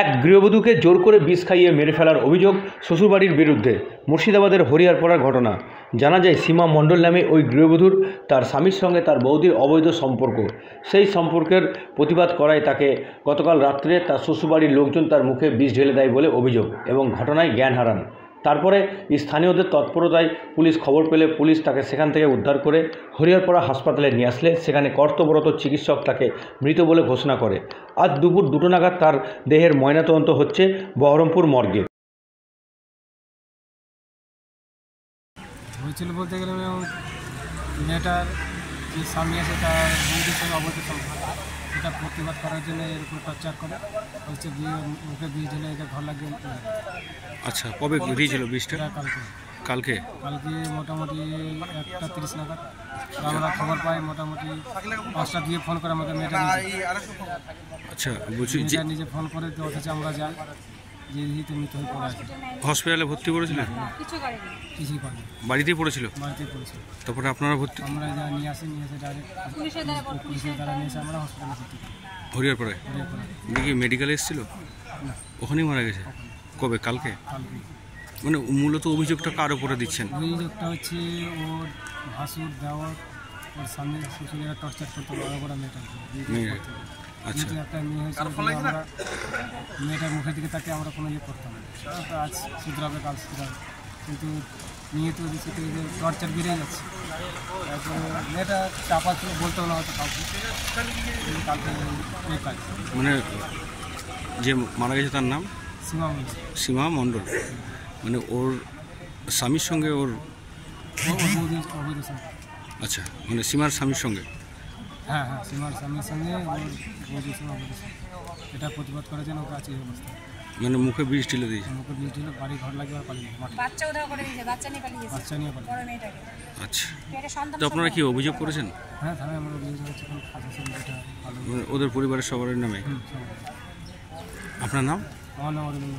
এক গৃহবধূকে জোর করে বিষ খাইয়ে মেরে ফেলার অভিযোগ শ্বশুরবাড়ির বিরুদ্ধে। মুর্শিদাবাদের হরিহরপাড়ার ঘটনা। জানা যায় সীমা মণ্ডল নামে ওই গৃহবধূর তার স্বামীর সঙ্গে তার বৌদির অবৈধ সম্পর্ক। সেই সম্পর্কের প্রতিবাদ করায় তাকে গতকাল রাত্রে তার শ্বশুরবাড়ির লোকজন তার মুখে বিষ ঢেলে দেয় বলে অভিযোগ এবং ঘটনায় জ্ঞান হারান। তারপরে স্থানীয়দের তৎপরতায় পুলিশ খবর পেলে পুলিশ তাকে সেখান থেকে উদ্ধার করে হরিহরপাড়া হাসপাতালে নিয়ে আসলে সেখানে কর্তব্যরত চিকিৎসক তাকে মৃত বলে ঘোষণা করে। আজ দুপুর 2টো নাগাদ তার দেহের ময়নাতদন্ত হচ্ছে বহরমপুর মর্গে। হয়েছিল বলতে গেলে মেয়েটার যে স্বামী আছে তার বন্ধুর সঙ্গে অবৈধ সম্পর্ক, সেটা প্রতিবাদ করার জন্য এর উপর টর্চার করে হচ্ছে ওকে বিষ ঢেলে একে ঘর লাগিয়ে। আচ্ছা, কবে দিয়েছিল বিষটা? কালকে মোটামুটি 1:30 নাগাদ আমরা খবর পাই। মোটামুটি 5টা দিয়ে ফোন করে আমাদের মেয়েটা আচ্ছা বলছি নিজে ফোন করে তো অথচ আমরা যাই যে তো মৃত হয়ে পড়ে আছে। হসপিটালে ভর্তি করেছিল? কিছুই করেনি, বাড়িতেই পড়েছিল? বাড়িতেই পড়েছিল। তারপরে আপনারা ভর্তি? আমরা নিয়ে এসে ডাইরেক্ট পুলিশের দ্বারা নিয়ে এসে আমরা হসপিটালে ভর্তি করি। হরিহরপাড়ায় দেখি মেডিকেলে এসেছিল? ওখানেই মারা গেছে? কবে? কালকে? মানে মূলত অভিযোগটা কার উপরে দিচ্ছেন? অভিযোগটা হচ্ছে ওর ভাসুর, দেওয়ার, ওর স্বামী, শ্বশুরেরা টর্চার করতে বড় বড় মেয়েটা। আচ্ছা, একটা মেয়ে হয়েছিল, আমরা মেয়েটার মুখের দিকে তাকে আমরা কোনো ইয়ে করতাম না। আজ শুধরাবে, কাল শুধরাবে, কিন্তু নিয়ে তো দিচ্ছে টর্চার বেড়ে যাচ্ছে। তারপরে মেয়েটা চাপা ছিল, বলতে না হয়তো কাউকে, কালকে মানে যে মারা গেছে তার নাম সীমা মণ্ডল। মানে ওর স্বামীর সঙ্গে ওর আচ্ছা, মানে সীমার স্বামীর সঙ্গে? হ্যাঁ, সীমার স্বামীর সঙ্গে এটা প্রতিবাদ করার জন্য ওকে আছে এই অবস্থা। মানে মুখে বিষ ঢেলে দিয়েছে? মুখে বিষ ঢেলে বাড়ি ঘর লাগিয়ে আর পালিয়ে বাচ্চা নিয়ে পালিয়ে। আচ্ছা, তো আপনারা কি অভিযোগ করেছেন? হ্যাঁ, থানায় আমরা অভিযোগ করছি। ওদের পরিবারের সবার নামে? আপনার নাম? আমার নাম অরবিন্দ।